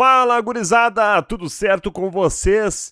Fala, gurizada! Tudo certo com vocês?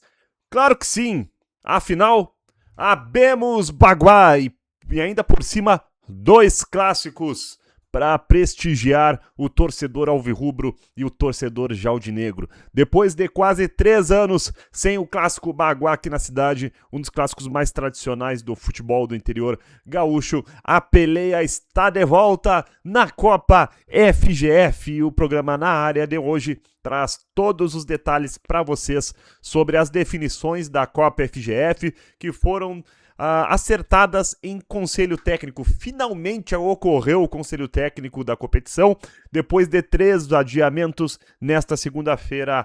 Claro que sim! Afinal, habemos Baguá e ainda por cima 2 clássicos para prestigiar o torcedor alvirrubro e o torcedor jalvinegro. Depois de quase 3 anos sem o clássico Baguá aqui na cidade, um dos clássicos mais tradicionais do futebol do interior gaúcho, a peleia está de volta na Copa FGF. E o programa Na Área de hoje traz todos os detalhes para vocês sobre as definições da Copa FGF que foram acertadas em conselho técnico. Finalmente ocorreu o conselho técnico da competição. Depois de 3 adiamentos, nesta segunda-feira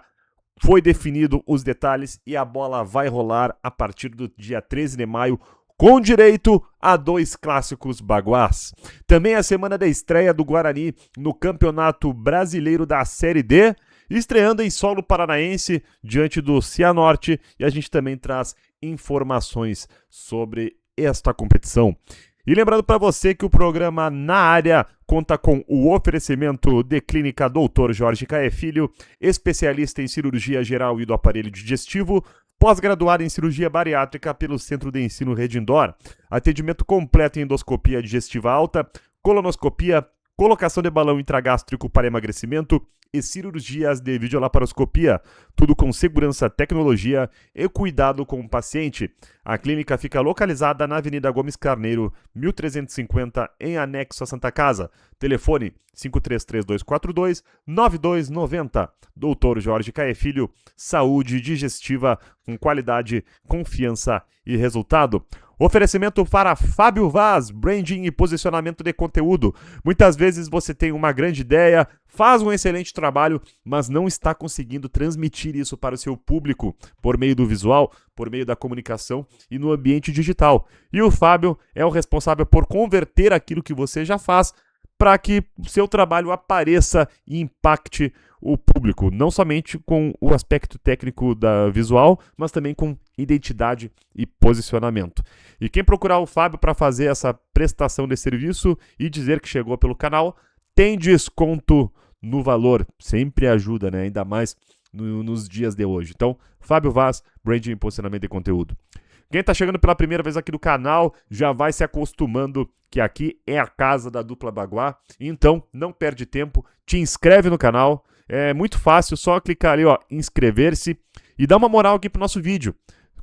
foi definido os detalhes e a bola vai rolar a partir do dia 13 de maio, com direito a 2 clássicos baguás. Também a semana da estreia do Guarani no Campeonato Brasileiro da Série D, estreando em solo paranaense diante do Cianorte, e a gente também traz informações sobre esta competição. E lembrando para você que o programa Na Área conta com o oferecimento de Clínica Dr. Jorge Caé Filho, especialista em cirurgia geral e do aparelho digestivo, pós-graduado em cirurgia bariátrica pelo Centro de Ensino Redindor, atendimento completo em endoscopia digestiva alta, colonoscopia, colocação de balão intragástrico para emagrecimento e cirurgias de videolaparoscopia, tudo com segurança, tecnologia e cuidado com o paciente. A clínica fica localizada na Avenida Gomes Carneiro, 1350, em anexo à Santa Casa. Telefone 533242-9290. Dr. Jorge Caé Filho, saúde digestiva com qualidade, confiança e resultado. Oferecimento para Fábio Vaz, branding e posicionamento de conteúdo. Muitas vezes você tem uma grande ideia, faz um excelente trabalho, mas não está conseguindo transmitir isso para o seu público por meio do visual, por meio da comunicação e no ambiente digital. E o Fábio é o responsável por converter aquilo que você já faz para que o seu trabalho apareça e impacte o público, não somente com o aspecto técnico da visual, mas também com identidade e posicionamento. E quem procurar o Fábio para fazer essa prestação de serviço e dizer que chegou pelo canal, tem desconto no valor. Sempre ajuda, né? Ainda mais nos dias de hoje. Então, Fábio Vaz, branding e posicionamento de conteúdo. Quem está chegando pela primeira vez aqui no canal já vai se acostumando que aqui é a casa da dupla Baguá. Então, não perde tempo, te inscreve no canal. É muito fácil, só clicar ali, ó, inscrever-se e dá uma moral aqui pro nosso vídeo.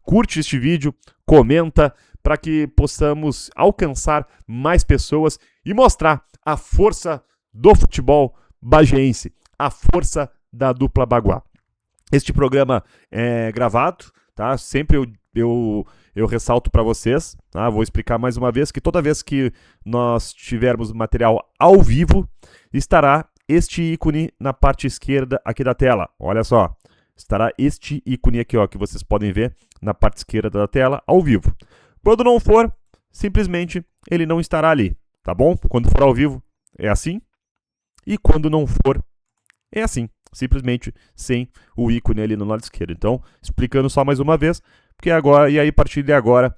Curte este vídeo, comenta para que possamos alcançar mais pessoas e mostrar a força do futebol bagiense, a força da dupla Baguá. Este programa é gravado, tá? Sempre eu ressalto para vocês, tá? Vou explicar mais uma vez que toda vez que nós tivermos material ao vivo, estará este ícone na parte esquerda aqui da tela. Olha só, estará este ícone aqui, ó, que vocês podem ver na parte esquerda da tela, ao vivo. Quando não for, simplesmente ele não estará ali, tá bom? Quando for ao vivo, é assim. E quando não for, é assim. Simplesmente sem o ícone ali no lado esquerdo. Então, explicando só mais uma vez, porque agora, e aí a partir de agora,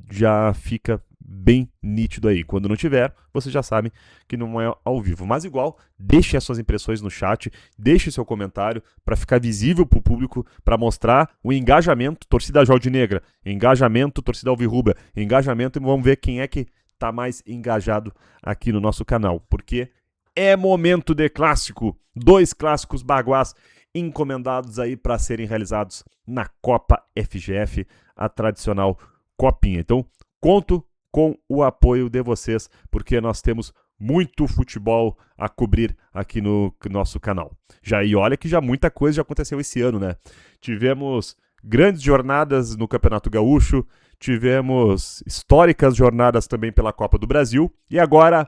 já fica bem nítido aí. Quando não tiver, você já sabe que não é ao vivo. Mas igual, deixe as suas impressões no chat, deixe seu comentário para ficar visível para o público, para mostrar o engajamento, torcida jalvinegra, engajamento, torcida alvirrubra, engajamento, e vamos ver quem é que está mais engajado aqui no nosso canal, porque é momento de clássico, 2 clássicos baguás encomendados aí para serem realizados na Copa FGF, a tradicional copinha. Então, conto com o apoio de vocês, porque nós temos muito futebol a cobrir aqui no nosso canal. E olha que já muita coisa já aconteceu esse ano, né? Tivemos grandes jornadas no Campeonato Gaúcho, tivemos históricas jornadas também pela Copa do Brasil, e agora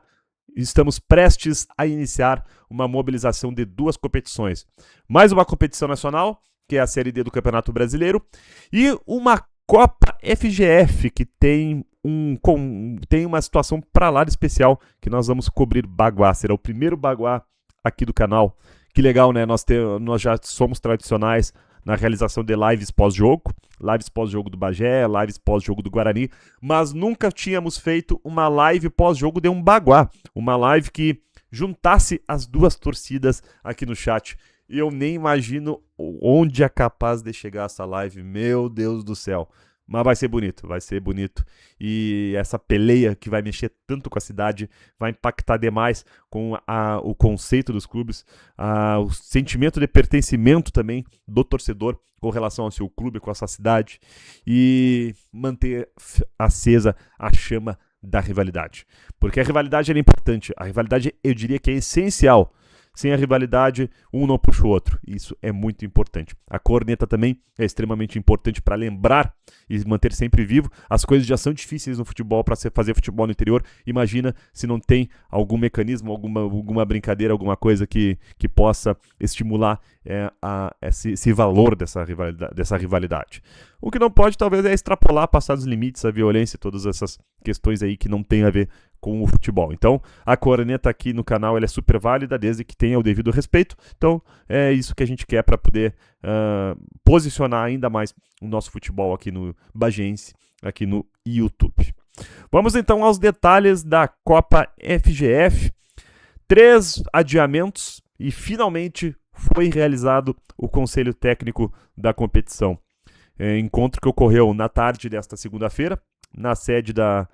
estamos prestes a iniciar uma mobilização de 2 competições. Mais uma competição nacional, que é a Série D do Campeonato Brasileiro, e uma Copa FGF, que tem uma situação para lá de especial, que nós vamos cobrir Baguá. Será o primeiro Baguá aqui do canal. Que legal, né? Nós já somos tradicionais na realização de lives pós-jogo do Bagé, lives pós-jogo do Guarani, mas nunca tínhamos feito uma live pós-jogo de um Baguá, uma live que juntasse as duas torcidas aqui no chat. Eu nem imagino onde é capaz de chegar essa live, meu Deus do céu. Mas vai ser bonito. E essa peleia que vai mexer tanto com a cidade, vai impactar demais com o conceito dos clubes, o sentimento de pertencimento também do torcedor com relação ao seu clube, com a sua cidade, e manter acesa a chama da rivalidade. Porque a rivalidade é importante, a rivalidade eu diria que é essencial. Sem a rivalidade, um não puxa o outro. Isso é muito importante. A corneta também é extremamente importante para lembrar e manter sempre vivo. As coisas já são difíceis no futebol, para fazer futebol no interior. Imagina se não tem algum mecanismo, alguma brincadeira, alguma coisa que possa estimular esse valor dessa rivalidade. O que não pode, talvez, é extrapolar, passar dos limites, a violência, todas essas questões aí que não tem a ver com o futebol. Então, a corneta aqui no canal ela é super válida, desde que tenha o devido respeito. Então, é isso que a gente quer para poder posicionar ainda mais o nosso futebol aqui no Bageense, aqui no YouTube. Vamos então aos detalhes da Copa FGF. 3 adiamentos e finalmente foi realizado o conselho técnico da competição. Encontro que ocorreu na tarde desta segunda-feira, na sede da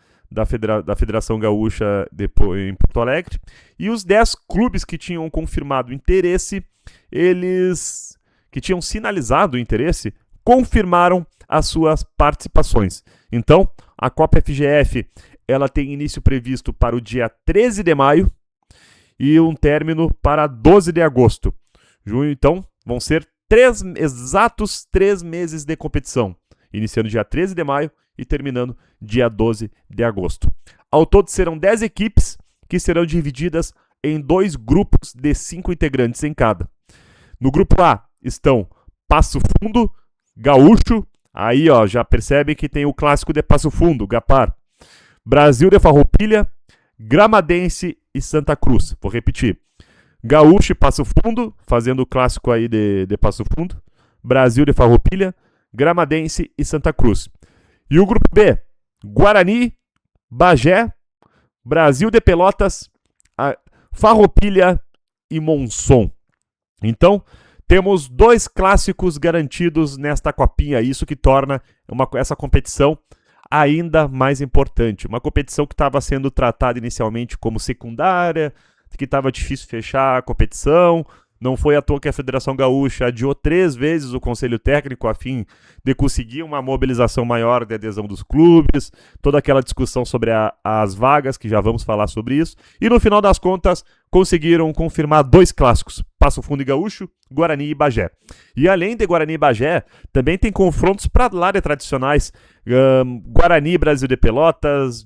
Federação Gaúcha em Porto Alegre, e os 10 clubes que tinham confirmado interesse, eles que tinham sinalizado o interesse, confirmaram as suas participações. Então, a Copa FGF ela tem início previsto para o dia 13 de maio e um término para 12 de agosto. Junho, então, vão ser exatos 3 meses de competição, iniciando dia 13 de maio e terminando dia 12 de agosto. Ao todo serão 10 equipes que serão divididas em 2 grupos de 5 integrantes em cada. No grupo A estão Passo Fundo, Gaúcho, aí ó, já percebe que tem o clássico de Passo Fundo, Gapar, Brasil de Farroupilha, Gramadense e Santa Cruz. Vou repetir. Gaúcho e Passo Fundo, fazendo o clássico aí de Passo Fundo, Brasil de Farroupilha, Gramadense e Santa Cruz. E o grupo B, Guarani, Bagé, Brasil de Pelotas, Farroupilha e Monson. Então, temos 2 clássicos garantidos nesta copinha, isso que torna essa competição ainda mais importante. Uma competição que estava sendo tratada inicialmente como secundária, que estava difícil fechar a competição. Não foi à toa que a Federação Gaúcha adiou 3 vezes o Conselho Técnico a fim de conseguir uma mobilização maior de adesão dos clubes, toda aquela discussão sobre as vagas, que já vamos falar sobre isso. E no final das contas, conseguiram confirmar 2 clássicos, Passo Fundo e Gaúcho, Guarani e Bagé. E além de Guarani e Bagé, também tem confrontos para lá de tradicionais, Guarani e Brasil de Pelotas,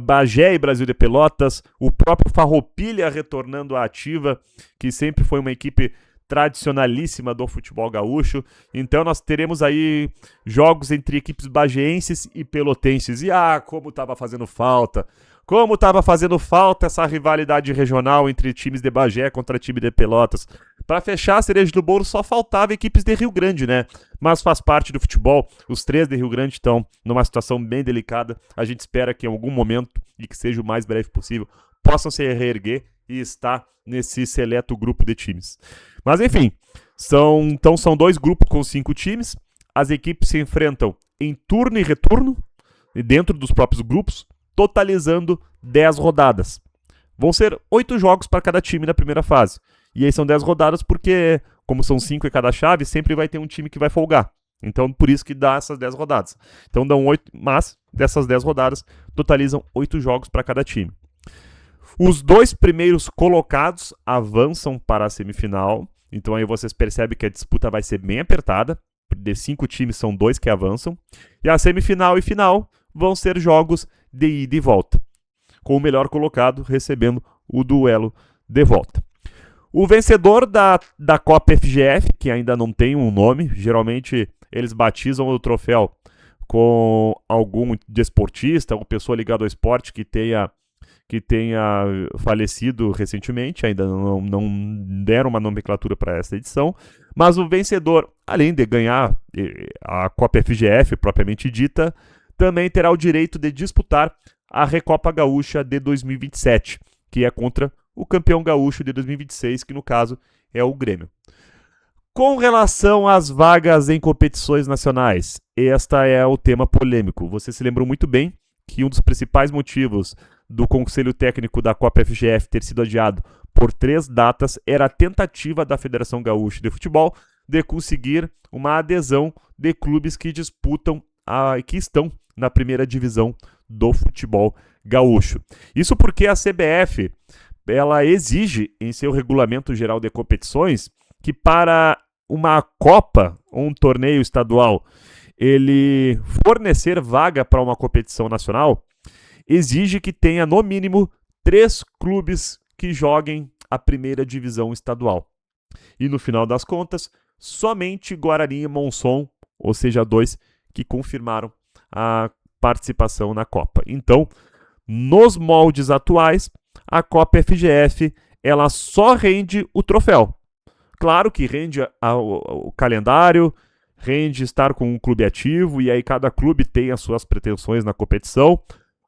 Bagé e Brasil de Pelotas, o próprio Farroupilha retornando à ativa, que sempre foi uma equipe tradicionalíssima do futebol gaúcho. Então nós teremos aí jogos entre equipes bageenses e pelotenses. E como estava fazendo falta! Como estava fazendo falta essa rivalidade regional entre times de Bagé contra time de Pelotas. Para fechar a cereja do bolo só faltava equipes de Rio Grande, né? Mas faz parte do futebol. Os 3 de Rio Grande estão numa situação bem delicada. A gente espera que em algum momento, e que seja o mais breve possível, possam se reerguer e estar nesse seleto grupo de times. Mas enfim, são 2 grupos com 5 times. As equipes se enfrentam em turno e retorno, dentro dos próprios grupos, totalizando 10 rodadas. Vão ser 8 jogos para cada time na primeira fase. E aí são 10 rodadas porque, como são 5 em cada chave, sempre vai ter um time que vai folgar. Então, por isso que dá essas 10 rodadas. Então, dão 8, mas dessas 10 rodadas, totalizam 8 jogos para cada time. Os 2 primeiros colocados avançam para a semifinal. Então, aí vocês percebem que a disputa vai ser bem apertada. De 5 times, são 2 que avançam. E a semifinal e final vão ser jogos de ida e volta, com o melhor colocado recebendo o duelo de volta. O vencedor da Copa FGF, que ainda não tem um nome, geralmente eles batizam o troféu com algum desportista, alguma pessoa ligada ao esporte que tenha falecido recentemente, ainda não deram uma nomenclatura para essa edição, mas o vencedor, além de ganhar a Copa FGF propriamente dita, também terá o direito de disputar a Recopa Gaúcha de 2027, que é contra o campeão gaúcho de 2026, que no caso é o Grêmio. Com relação às vagas em competições nacionais, esta é o tema polêmico. Você se lembrou muito bem que um dos principais motivos do Conselho Técnico da Copa FGF ter sido adiado por 3 datas era a tentativa da Federação Gaúcha de Futebol de conseguir uma adesão de clubes que disputam que estão na primeira divisão do futebol gaúcho. Isso porque a CBF ela exige em seu regulamento geral de competições que para uma Copa ou um torneio estadual ele fornecer vaga para uma competição nacional, exige que tenha no mínimo 3 clubes que joguem a primeira divisão estadual. E no final das contas, somente Guarani e Monson, ou seja, 2 que confirmaram a participação na Copa. Então, nos moldes atuais, a Copa FGF ela só rende o troféu. Claro que rende o calendário, rende estar com um clube ativo, e aí cada clube tem as suas pretensões na competição.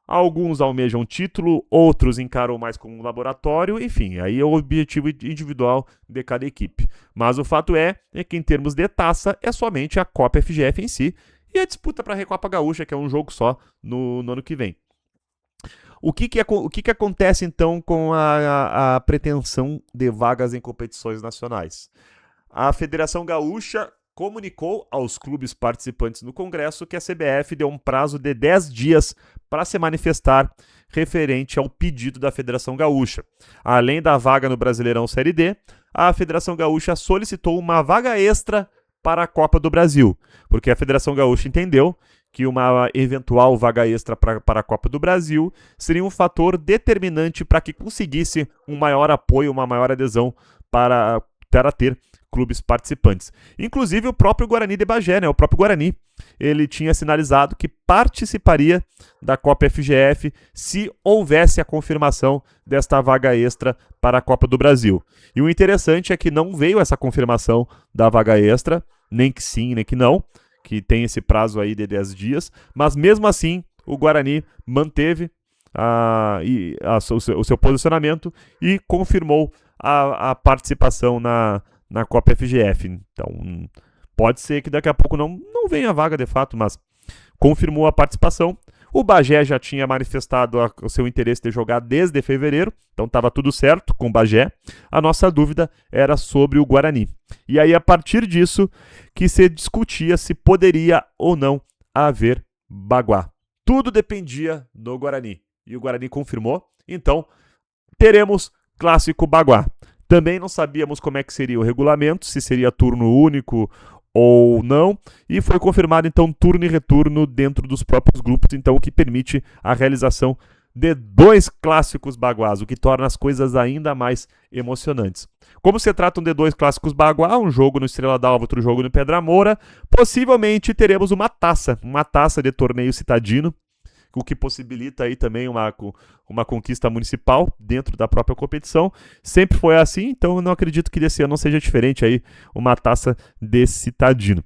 Alguns almejam título, outros encaram mais como um laboratório, enfim, aí é o objetivo individual de cada equipe. Mas o fato é que em termos de taça, é somente a Copa FGF em si, e a disputa para a Recopa Gaúcha, que é um jogo só no ano que vem. O que acontece então com a pretensão de vagas em competições nacionais? A Federação Gaúcha comunicou aos clubes participantes no Congresso que a CBF deu um prazo de 10 dias para se manifestar referente ao pedido da Federação Gaúcha. Além da vaga no Brasileirão Série D, a Federação Gaúcha solicitou uma vaga extra para a Copa do Brasil, porque a Federação Gaúcha entendeu que uma eventual vaga extra para a Copa do Brasil seria um fator determinante para que conseguisse um maior apoio, uma maior adesão para ter clubes participantes. Inclusive o próprio Guarani de Bagé, né? O próprio Guarani, ele tinha sinalizado que participaria da Copa FGF se houvesse a confirmação desta vaga extra para a Copa do Brasil. E o interessante é que não veio essa confirmação da vaga extra, nem que sim, nem que não, que tem esse prazo aí de 10 dias, mas mesmo assim o Guarani manteve o seu posicionamento e confirmou a participação na Copa FGF. Então, pode ser que daqui a pouco não venha a vaga de fato, mas confirmou a participação. O Bagé já tinha manifestado o seu interesse de jogar desde fevereiro, então estava tudo certo com o Bagé. A nossa dúvida era sobre o Guarani. E aí, a partir disso, que se discutia se poderia ou não haver Baguá. Tudo dependia do Guarani. E o Guarani confirmou. Então, teremos Clássico Baguá. Também não sabíamos como é que seria o regulamento, se seria turno único ou não, e foi confirmado então turno e retorno dentro dos próprios grupos, então o que permite a realização de 2 clássicos baguás, o que torna as coisas ainda mais emocionantes. Como se tratam de 2 clássicos baguá, um jogo no Estrela d'Alva, outro jogo no Pedra Moura, possivelmente teremos uma taça de torneio citadino, o que possibilita aí também uma conquista municipal dentro da própria competição. Sempre foi assim, então eu não acredito que desse ano não seja diferente aí uma taça desse citadino.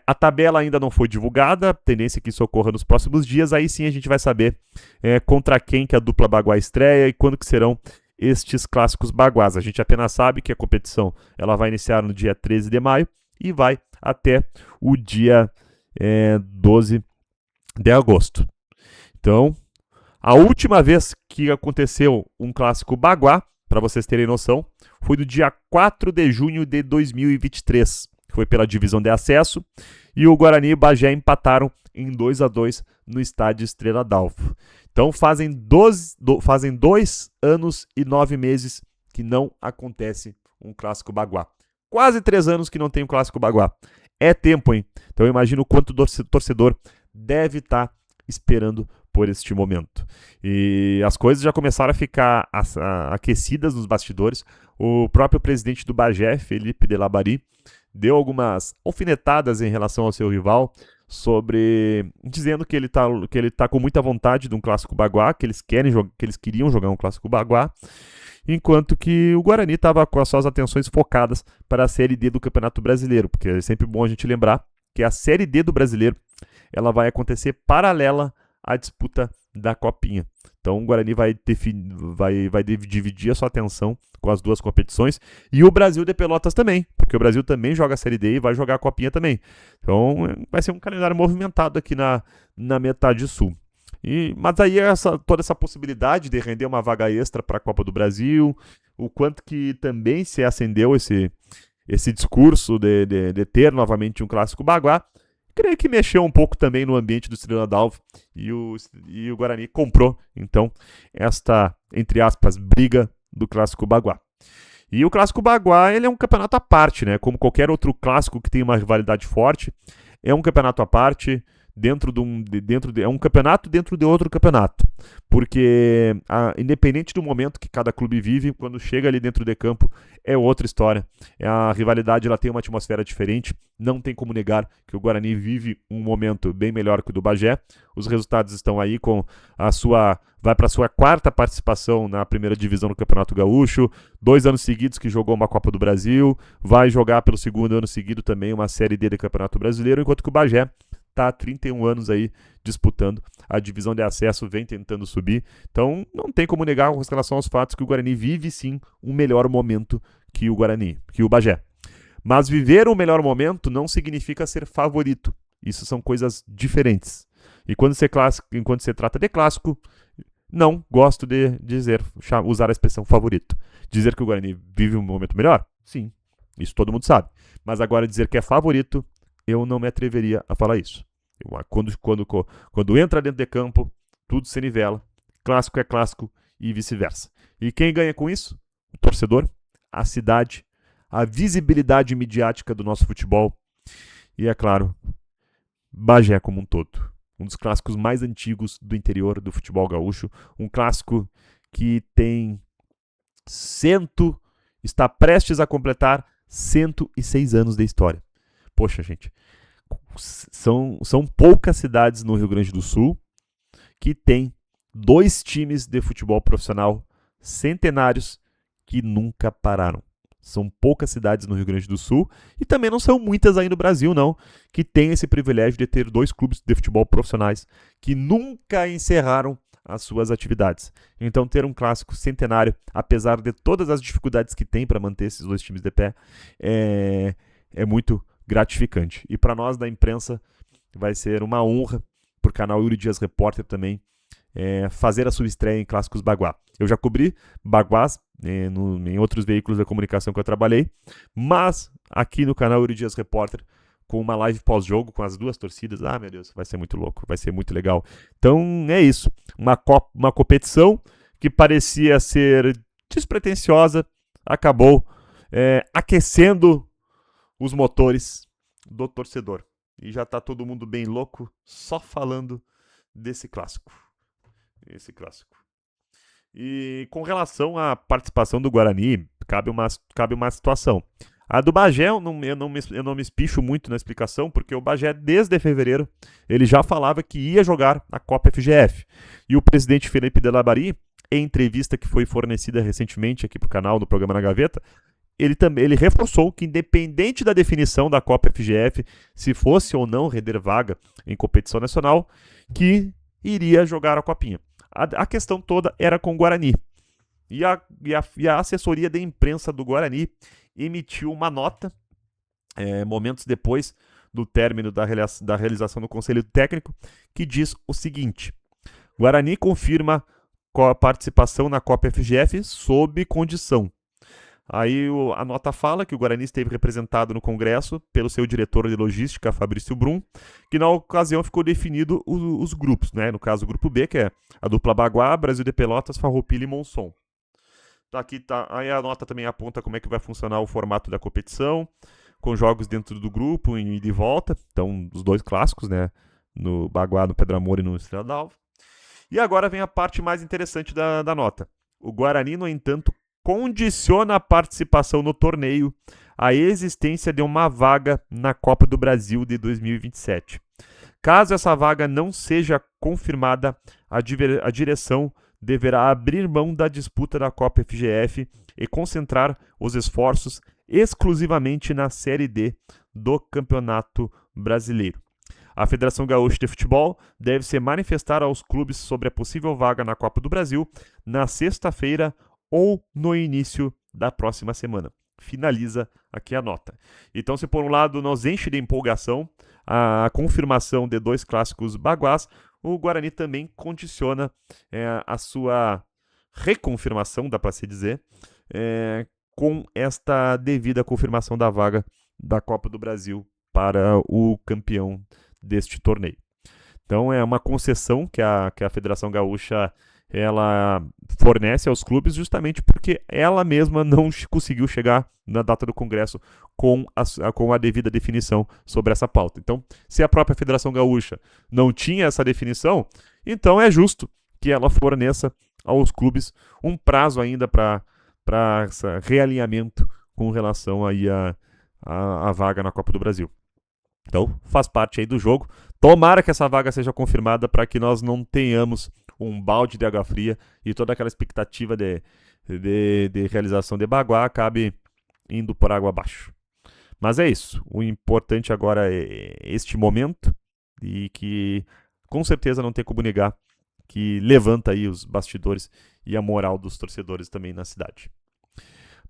A tabela ainda não foi divulgada, tendência que isso ocorra nos próximos dias, aí sim a gente vai saber contra quem que a dupla Baguá estreia e quando que serão estes clássicos baguás. A gente apenas sabe que a competição ela vai iniciar no dia 13 de maio e vai até o dia 12 de agosto. Então, a última vez que aconteceu um clássico baguá, para vocês terem noção, foi no dia 4 de junho de 2023. Foi pela divisão de acesso e o Guarani e o Bagé empataram em 2-2 no estádio Estrela d'Alva. Então, fazem 2 anos e 9 meses que não acontece um clássico baguá. Quase 3 anos que não tem um clássico baguá. É tempo, hein? Então, eu imagino o quanto o torcedor deve estar esperando por este momento. E as coisas já começaram a ficar aquecidas nos bastidores. O próprio presidente do Bagé, Felipe de Labari, deu algumas alfinetadas em relação ao seu rival, dizendo que ele tá com muita vontade de um clássico baguá, que eles queriam jogar um clássico baguá, enquanto que o Guarani estava com as suas atenções focadas para a Série D do Campeonato Brasileiro, porque é sempre bom a gente lembrar que a Série D do Brasileiro ela vai acontecer paralela à disputa da Copinha. Então o Guarani vai dividir a sua atenção com as duas competições, e o Brasil de Pelotas também, porque o Brasil também joga a Série D e vai jogar a Copinha também. Então vai ser um calendário movimentado aqui na metade sul. Mas aí toda essa possibilidade de render uma vaga extra para a Copa do Brasil, o quanto que também se acendeu esse discurso de ter novamente um clássico baguá, creio que mexeu um pouco também no ambiente do Estrela d'Alva, e o Guarani comprou, então, esta, entre aspas, briga do clássico baguá. E o clássico baguá, ele é um campeonato à parte, né? Como qualquer outro clássico que tem uma rivalidade forte, é um campeonato à parte, é um campeonato dentro de outro campeonato, porque independente do momento que cada clube vive, quando chega ali dentro de campo é outra história. A rivalidade, ela tem uma atmosfera diferente, não tem como negar que o Guarani vive um momento bem melhor que o do Bagé. Os resultados estão aí, vai para a sua quarta participação na primeira divisão do Campeonato Gaúcho, 2 anos seguidos que jogou uma Copa do Brasil, vai jogar pelo segundo ano seguido também uma Série D do Campeonato Brasileiro, enquanto que o Bagé está há 31 anos aí disputando a divisão de acesso, vem tentando subir. Então não tem como negar com relação aos fatos que o Guarani vive sim um melhor momento que o Bagé. Mas viver um melhor momento não significa ser favorito. Isso são coisas diferentes. E quando se trata de clássico, não gosto de usar a expressão favorito. Dizer que o Guarani vive um momento melhor? Sim, isso todo mundo sabe. Mas agora dizer que é favorito, eu não me atreveria a falar isso. Quando entra dentro de campo, tudo se nivela. Clássico é clássico e vice-versa. E quem ganha com isso? O torcedor, a cidade, a visibilidade midiática do nosso futebol e, é claro, Bagé como um todo. Um dos clássicos mais antigos do interior do futebol gaúcho. Um clássico que está prestes a completar 106 anos de história. Poxa, gente, são poucas cidades no Rio Grande do Sul que tem 2 times de futebol profissional centenários que nunca pararam. São poucas cidades no Rio Grande do Sul, e também não são muitas aí no Brasil, não, que tem esse privilégio de ter 2 clubes de futebol profissionais que nunca encerraram as suas atividades. Então ter um clássico centenário, apesar de todas as dificuldades que tem para manter esses 2 times de pé, é muito gratificante. E para nós da imprensa vai ser uma honra, por canal Yuri Dias Repórter também, fazer a sua estreia em Clássicos Baguá. Eu já cobri Baguás em outros veículos de comunicação que eu trabalhei, mas aqui no canal Yuri Dias Repórter, com uma live pós-jogo com as 2 torcidas, meu Deus, vai ser muito louco, vai ser muito legal. Então é isso, uma competição que parecia ser despretensiosa, acabou aquecendo os motores do torcedor. E já tá todo mundo bem louco só falando desse clássico. E com relação à participação do Guarani, cabe uma situação. A do Bagé, eu não me espicho muito na explicação, porque o Bagé, desde fevereiro, ele já falava que ia jogar a Copa FGF. E o presidente Felipe Delabary, em entrevista que foi fornecida recentemente aqui pro canal, no programa Na Gaveta, ele reforçou que, independente da definição da Copa FGF, se fosse ou não render vaga em competição nacional, que iria jogar a Copinha. A questão toda era com o Guarani. E a assessoria de imprensa do Guarani emitiu uma nota, momentos depois do término da realização do Conselho Técnico, que diz o seguinte: Guarani confirma a participação na Copa FGF sob condição. Aí a nota fala que o Guarani esteve representado no Congresso pelo seu diretor de logística, Fabrício Brum, que na ocasião ficou definido os grupos, né? No caso o grupo B, que é a dupla Baguá, Brasil de Pelotas, Farroupilha e Monson. Aí a nota também aponta como é que vai funcionar o formato da competição, com jogos dentro do grupo, em ida e volta. Então, os 2 clássicos, né? No Baguá, no Pedro Amor e no Estrela d'Alva. E agora vem a parte mais interessante da nota. O Guarani, no entanto, condiciona a participação no torneio à existência de uma vaga na Copa do Brasil de 2027. Caso essa vaga não seja confirmada, a direção deverá abrir mão da disputa da Copa FGF e concentrar os esforços exclusivamente na Série D do Campeonato Brasileiro. A Federação Gaúcha de Futebol deve se manifestar aos clubes sobre a possível vaga na Copa do Brasil na sexta-feira ou no início da próxima semana. Finaliza aqui a nota. Então, se por um lado nos enche de empolgação a confirmação de 2 clássicos baguás, o Guarani também condiciona a sua reconfirmação, dá para se dizer, com esta devida confirmação da vaga da Copa do Brasil para o campeão deste torneio. Então é uma concessão que a Federação Gaúcha ela fornece aos clubes justamente porque ela mesma não conseguiu chegar na data do Congresso com a devida definição sobre essa pauta. Então, se a própria Federação Gaúcha não tinha essa definição, então é justo que ela forneça aos clubes um prazo ainda para esse realinhamento com relação aí a vaga na Copa do Brasil. Então, faz parte aí do jogo. Tomara que essa vaga seja confirmada para que nós não tenhamos um balde de água fria e toda aquela expectativa de realização de Baguá acabe indo por água abaixo. Mas é isso. O importante agora é este momento e que com certeza não tem como negar que levanta aí os bastidores e a moral dos torcedores também na cidade.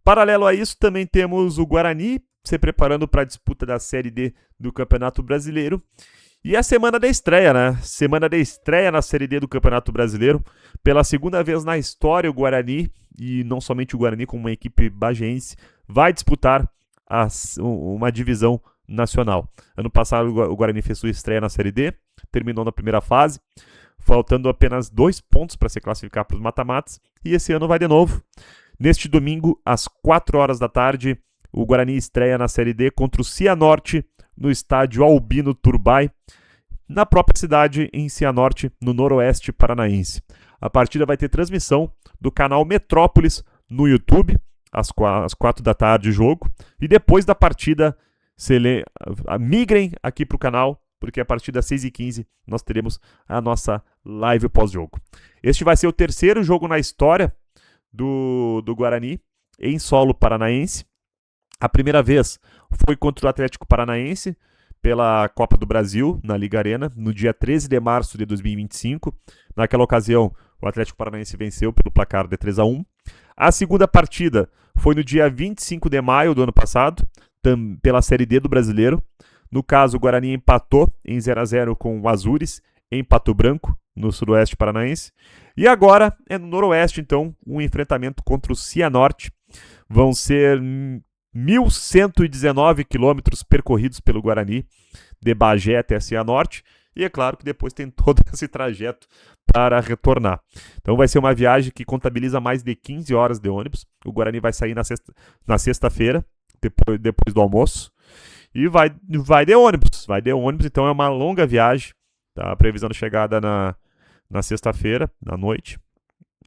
Paralelo a isso, também temos o Guarani se preparando para a disputa da Série D do Campeonato Brasileiro. E a semana da estreia, né? Semana da estreia na Série D do Campeonato Brasileiro. Pela segunda vez na história, o Guarani, e não somente o Guarani, como uma equipe bageense, vai disputar uma divisão nacional. Ano passado, o Guarani fez sua estreia na Série D, terminou na primeira fase, faltando apenas 2 pontos para se classificar para os mata-matas. E esse ano vai de novo. Neste domingo, às 4 horas da tarde, o Guarani estreia na Série D contra o Cianorte, no estádio Albino Turbay, na própria cidade, em Cianorte, no noroeste paranaense. A partida vai ter transmissão do canal Metrópolis no YouTube, às 4 da tarde, jogo. E depois da partida, migrem aqui para o canal, porque a partir das 6h15 nós teremos a nossa live pós-jogo. Este vai ser o terceiro jogo na história do Guarani em solo paranaense. A primeira vez foi contra o Atlético Paranaense pela Copa do Brasil, na Liga Arena, no dia 13 de março de 2025. Naquela ocasião, o Atlético Paranaense venceu pelo placar de 3-1. A segunda partida foi no dia 25 de maio do ano passado, pela Série D do Brasileiro. No caso, o Guarani empatou em 0-0 com o Azures, em Pato Branco, no sudoeste paranaense. E agora é no noroeste, então, um enfrentamento contra o Cianorte. Vão ser 1.119 quilômetros percorridos pelo Guarani, de Bagé até Cianorte, e é claro que depois tem todo esse trajeto para retornar. Então vai ser uma viagem que contabiliza mais de 15 horas de ônibus. O Guarani vai sair na sexta-feira, depois do almoço, e vai de ônibus, então é uma longa viagem. Tá? A previsão de chegada na sexta-feira, à noite,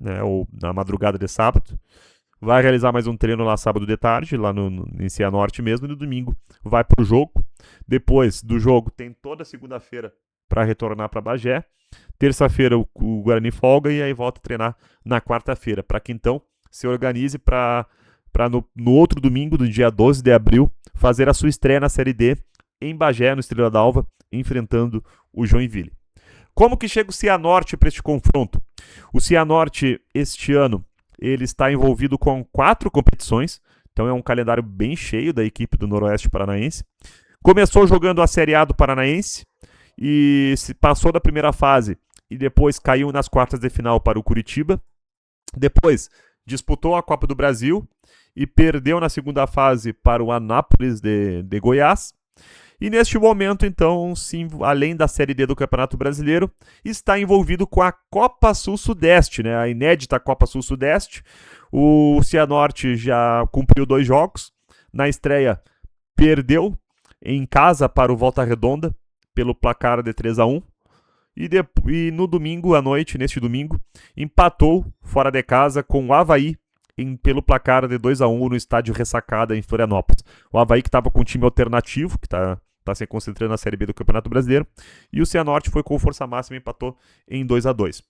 né, ou na madrugada de sábado. Vai realizar mais um treino lá sábado de tarde, lá em Cianorte mesmo, e no domingo vai para o jogo. Depois do jogo tem toda segunda-feira para retornar para Bagé. Terça-feira o Guarani folga e aí volta a treinar na quarta-feira, para que então se organize para no outro domingo, do dia 12 de abril, fazer a sua estreia na Série D em Bagé, no Estrela d'Alva, enfrentando o Joinville. Como que chega o Cianorte para este confronto? O Cianorte, este ano, ele está envolvido com 4 competições, então é um calendário bem cheio da equipe do Noroeste Paranaense. Começou jogando a Série A do Paranaense e se passou da primeira fase e depois caiu nas quartas de final para o Curitiba. Depois disputou a Copa do Brasil e perdeu na segunda fase para o Anápolis de Goiás. E neste momento, então, sim, além da Série D do Campeonato Brasileiro, está envolvido com a Copa Sul-Sudeste, né? A inédita Copa Sul-Sudeste. O Cianorte já cumpriu 2 jogos. Na estreia, perdeu em casa para o Volta Redonda, pelo placar de 3-1. E no domingo à noite, neste domingo, empatou fora de casa com o Avaí, pelo placar de 2-1 no estádio Ressacada, em Florianópolis. O Avaí que estava com um time alternativo, que está se concentrando na Série B do Campeonato Brasileiro, e o Cianorte foi com força máxima e empatou em 2-2.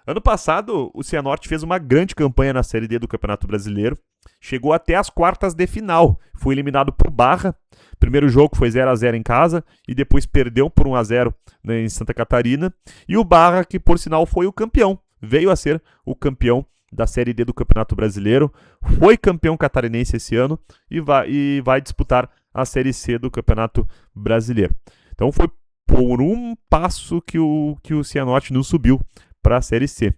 Ano passado, o Cianorte fez uma grande campanha na Série D do Campeonato Brasileiro, chegou até as quartas de final. Foi eliminado por Barra. Primeiro jogo foi 0-0 em casa e depois perdeu por 1-0, né, em Santa Catarina. E o Barra, que por sinal foi o campeão, veio a ser o campeão da Série D do Campeonato Brasileiro, foi campeão catarinense esse ano e vai disputar a Série C do Campeonato Brasileiro. Então foi por um passo que o Cianorte não subiu para a Série C.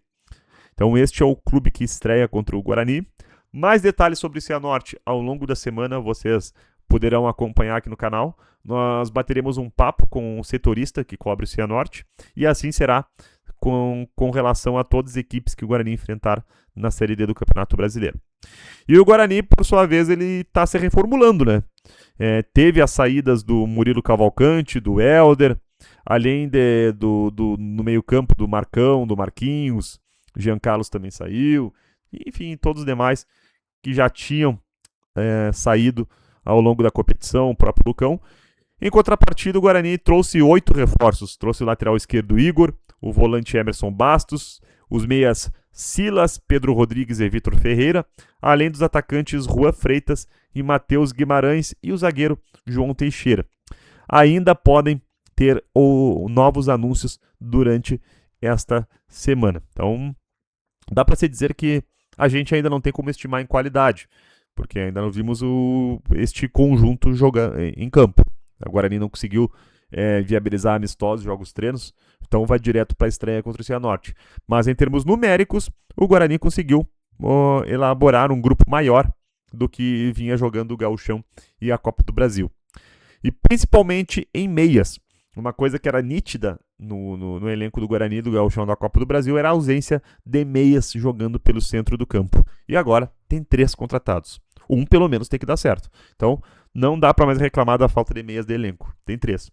Então este é o clube que estreia contra o Guarani. Mais detalhes sobre o Cianorte ao longo da semana vocês poderão acompanhar aqui no canal. Nós bateremos um papo com o setorista que cobre o Cianorte e assim será com relação a todas as equipes que o Guarani enfrentar na Série D do Campeonato Brasileiro. E o Guarani, por sua vez, ele está se reformulando, né? Teve as saídas do Murilo Cavalcante, do Helder, além no meio-campo do Marcão, do Marquinhos, o Jean Carlos também saiu, enfim, todos os demais que já tinham saído ao longo da competição, o próprio Lucão. Em contrapartida, o Guarani trouxe 8 reforços. Trouxe o lateral esquerdo Igor, o volante Emerson Bastos, os meias Silas, Pedro Rodrigues e Vitor Ferreira, além dos atacantes Juan Freitas e Matheus Guimarães e o zagueiro João Teixeira. Ainda podem ter novos anúncios durante esta semana. Então, dá para se dizer que a gente ainda não tem como estimar em qualidade, porque ainda não vimos este conjunto jogar em campo. O Guarani não conseguiu viabilizar amistosos, jogos treinos, então vai direto para a estreia contra o Cianorte. Mas em termos numéricos, o Guarani conseguiu elaborar um grupo maior do que vinha jogando o Gauchão e a Copa do Brasil. E principalmente em meias. Uma coisa que era nítida no elenco do Guarani do Gauchão da Copa do Brasil era a ausência de meias jogando pelo centro do campo. E agora tem 3 contratados. Um pelo menos tem que dar certo. Então não dá para mais reclamar da falta de meias de elenco. Tem 3.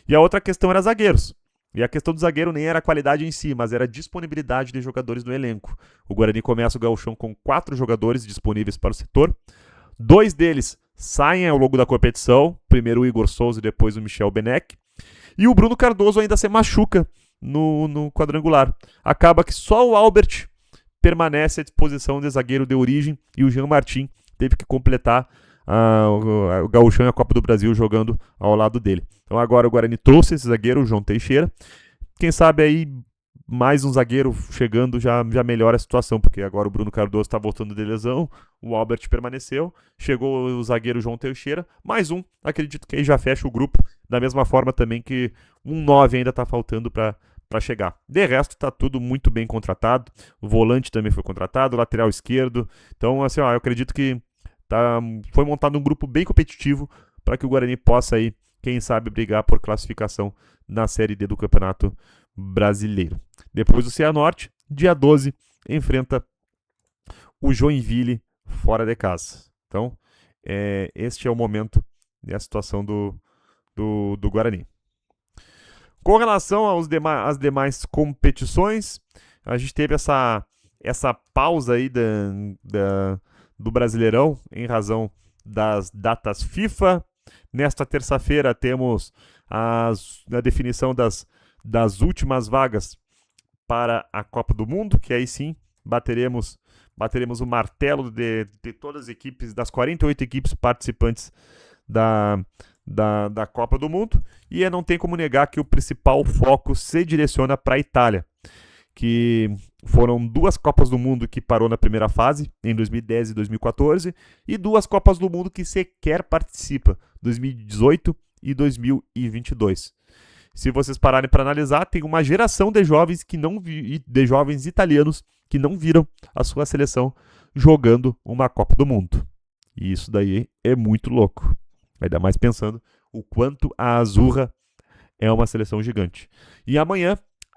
E a outra questão era zagueiros. E a questão do zagueiro nem era a qualidade em si, mas era a disponibilidade de jogadores no elenco. O Guarani começa o Gauchão com 4 jogadores disponíveis para o setor. 2 deles saem ao longo da competição. Primeiro o Igor Souza e depois o Michel Beneck. E o Bruno Cardoso ainda se machuca no quadrangular. Acaba que só o Albert permanece à disposição de zagueiro de origem e o Jean Martin teve que completar o Gauchão e a Copa do Brasil jogando ao lado dele. Então agora o Guarani trouxe esse zagueiro, o João Teixeira. Quem sabe aí mais um zagueiro chegando já melhora a situação, porque agora o Bruno Cardoso está voltando de lesão, o Albert permaneceu, chegou o zagueiro João Teixeira, mais um, acredito que aí já fecha o grupo, da mesma forma também que um 9 ainda está faltando para chegar. De resto, está tudo muito bem contratado, o volante também foi contratado, o lateral esquerdo, então assim, eu acredito que foi montado um grupo bem competitivo para que o Guarani possa aí, quem sabe, brigar por classificação na Série D do Campeonato Brasileiro. Depois o Cianorte, dia 12, enfrenta o Joinville fora de casa. Então, este é o momento e a situação do Guarani. Com relação às demais competições, a gente teve essa pausa aí do Brasileirão em razão das datas FIFA. Nesta terça-feira temos a definição das últimas vagas para a Copa do Mundo, que aí sim bateremos o martelo de todas as equipes, das 48 equipes participantes da Copa do Mundo, e não tem como negar que o principal foco se direciona para a Itália, que foram 2 Copas do Mundo que parou na primeira fase, em 2010 e 2014, e 2 Copas do Mundo que sequer participa, 2018 e 2022. Se vocês pararem para analisar, tem uma geração de jovens de jovens italianos que não viram a sua seleção jogando uma Copa do Mundo. E isso daí é muito louco. Ainda mais pensando o quanto a Azzurra é uma seleção gigante. E amanhã,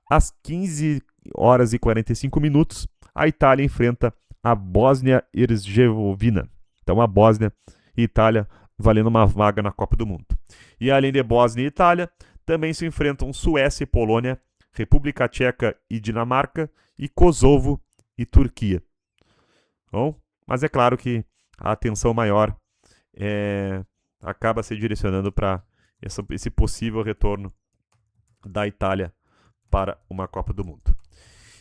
às 15h45, a Itália enfrenta a Bósnia-Herzegovina. Então a Bósnia e Itália valendo uma vaga na Copa do Mundo. E além de Bósnia e Itália, também se enfrentam Suécia e Polônia, República Tcheca e Dinamarca, e Kosovo e Turquia. Bom, mas é claro que a atenção maior acaba se direcionando para esse possível retorno da Itália para uma Copa do Mundo.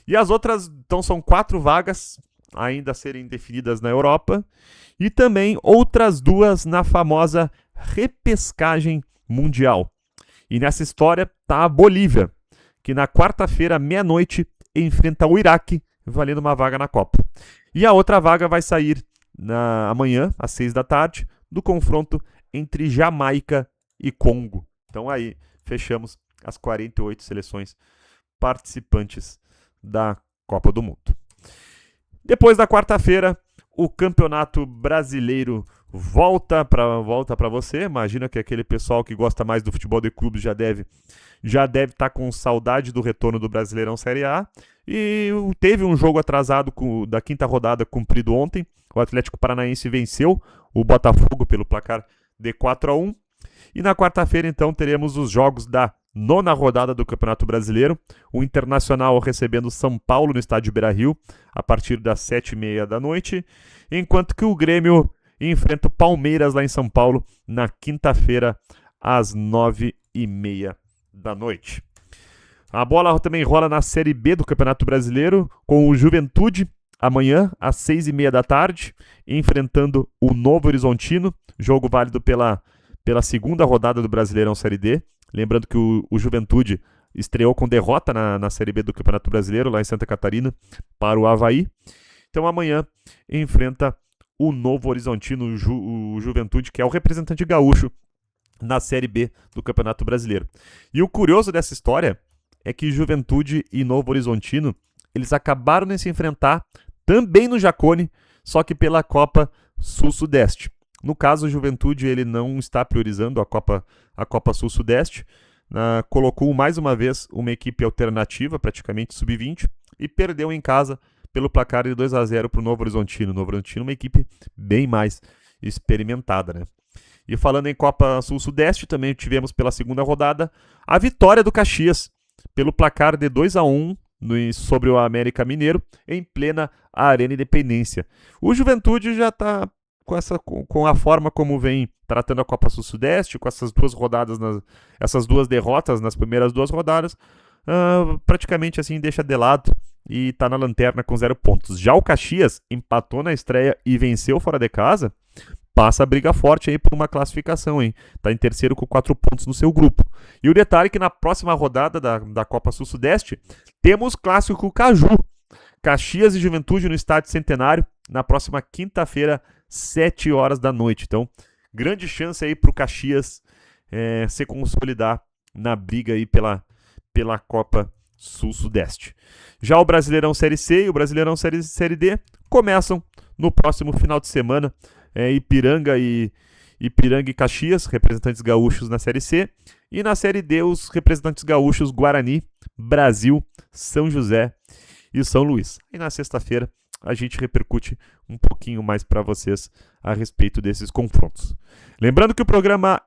E as outras, então, são 4 vagas. ainda a serem definidas na Europa, e também outras 2 na famosa repescagem mundial. E nessa história está a Bolívia, que na quarta-feira, meia-noite, enfrenta o Iraque, valendo uma vaga na Copa. E a outra vaga vai sair amanhã, às 6 da tarde, do confronto entre Jamaica e Congo. Então aí fechamos as 48 seleções participantes da Copa do Mundo. Depois da quarta-feira, o Campeonato Brasileiro volta para você. Imagina que aquele pessoal que gosta mais do futebol de clubes já deve estar com saudade do retorno do Brasileirão Série A. E teve um jogo atrasado da quinta rodada cumprido ontem. O Atlético Paranaense venceu o Botafogo pelo placar de 4-1. E na quarta-feira, então, teremos os jogos da 9ª rodada do Campeonato Brasileiro. O Internacional recebendo São Paulo no estádio Beira-Rio a partir das 7h30 da noite. Enquanto que o Grêmio enfrenta o Palmeiras lá em São Paulo na quinta-feira às 9h30 da noite. A bola também rola na Série B do Campeonato Brasileiro com o Juventude amanhã às 6h30 da tarde, enfrentando o Novo Horizontino, jogo válido pela segunda rodada do Brasileirão Série D. Lembrando que o Juventude estreou com derrota na Série B do Campeonato Brasileiro, lá em Santa Catarina, para o Avaí. Então amanhã enfrenta o Novo Horizontino, o Juventude, que é o representante gaúcho na Série B do Campeonato Brasileiro. E o curioso dessa história é que Juventude e Novo Horizontino, eles acabaram de se enfrentar também no Jacone, só que pela Copa Sul-Sudeste. No caso, o Juventude ele não está priorizando a Copa Sul-Sudeste, colocou mais uma vez uma equipe alternativa, praticamente sub-20, e perdeu em casa pelo placar de 2-0 para o Novo Horizontino. O Novo Horizontino é uma equipe bem mais experimentada, né? E falando em Copa Sul-Sudeste, também tivemos pela segunda rodada a vitória do Caxias pelo placar de 2-1 sobre o América Mineiro em plena Arena Independência. O Juventude já está com a forma como vem tratando a Copa Sul-Sudeste, com essas 2 rodadas, essas 2 derrotas nas primeiras 2 rodadas, praticamente assim deixa de lado e está na lanterna com 0 pontos. Já o Caxias empatou na estreia e venceu fora de casa, passa a briga forte aí por uma classificação, hein? Tá em terceiro com 4 pontos no seu grupo. E o detalhe é que na próxima rodada da Copa Sul-Sudeste temos clássico Caju, Caxias e Juventude no Estádio Centenário, na próxima quinta-feira, 7h da noite. Então, grande chance aí pro Caxias se consolidar na briga aí pela Copa Sul-Sudeste. Já o Brasileirão Série C e o Brasileirão Série D começam no próximo final de semana. Ipiranga e Caxias, representantes gaúchos na Série C. E na Série D, os representantes gaúchos Guarani, Brasil, São José e São Luís. E na sexta-feira a gente repercute um pouquinho mais para vocês a respeito desses confrontos. Lembrando que o programa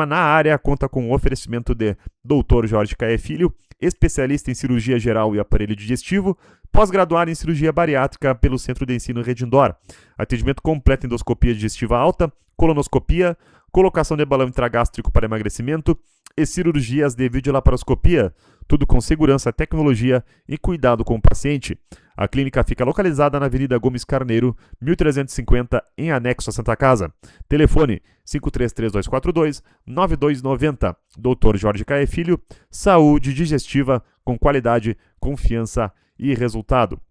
Na Área conta com o oferecimento de Dr. Jorge Caé Filho, especialista em cirurgia geral e aparelho digestivo, pós-graduado em cirurgia bariátrica pelo Centro de Ensino Redindor. Atendimento completo em endoscopia digestiva alta, colonoscopia, colocação de balão intragástrico para emagrecimento e cirurgias de videolaparoscopia, tudo com segurança, tecnologia e cuidado com o paciente. A clínica fica localizada na Avenida Gomes Carneiro, 1350, em anexo à Santa Casa. Telefone 533242-9290. Dr. Jorge Caé Filho, saúde digestiva com qualidade, confiança e resultado.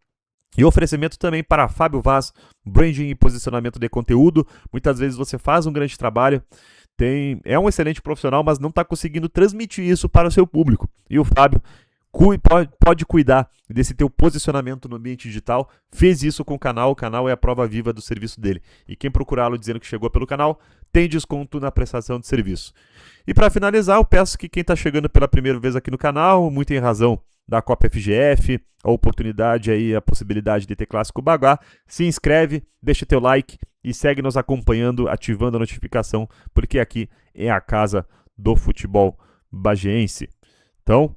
E oferecimento também para Fábio Vaz, branding e posicionamento de conteúdo. Muitas vezes você faz um grande trabalho, é um excelente profissional, mas não está conseguindo transmitir isso para o seu público. E o Fábio pode cuidar desse teu posicionamento no ambiente digital. Fez isso com o canal é a prova viva do serviço dele. E quem procurá-lo dizendo que chegou pelo canal, tem desconto na prestação de serviço. E para finalizar, eu peço que quem está chegando pela primeira vez aqui no canal, muito em razão da Copa FGF, a oportunidade aí, a possibilidade de ter Clássico Baguá, se inscreve, deixa teu like e segue nos acompanhando, ativando a notificação, porque aqui é a casa do futebol bagiense. Então,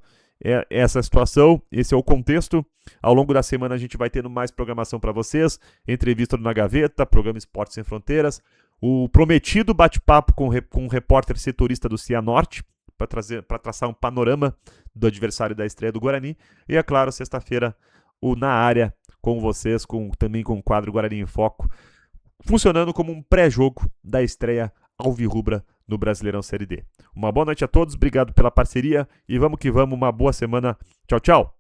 essa situação, esse é o contexto. Ao longo da semana a gente vai tendo mais programação para vocês, entrevista na Gaveta, programa Esportes Sem Fronteiras, o prometido bate-papo com um repórter setorista do Cianorte, para traçar um panorama do adversário da estreia do Guarani. E, é claro, sexta-feira, o Na Área, com vocês, também com o quadro Guarani em Foco, funcionando como um pré-jogo da estreia alvirrubra no Brasileirão Série D. Uma boa noite a todos, obrigado pela parceria e vamos que vamos, uma boa semana. Tchau, tchau!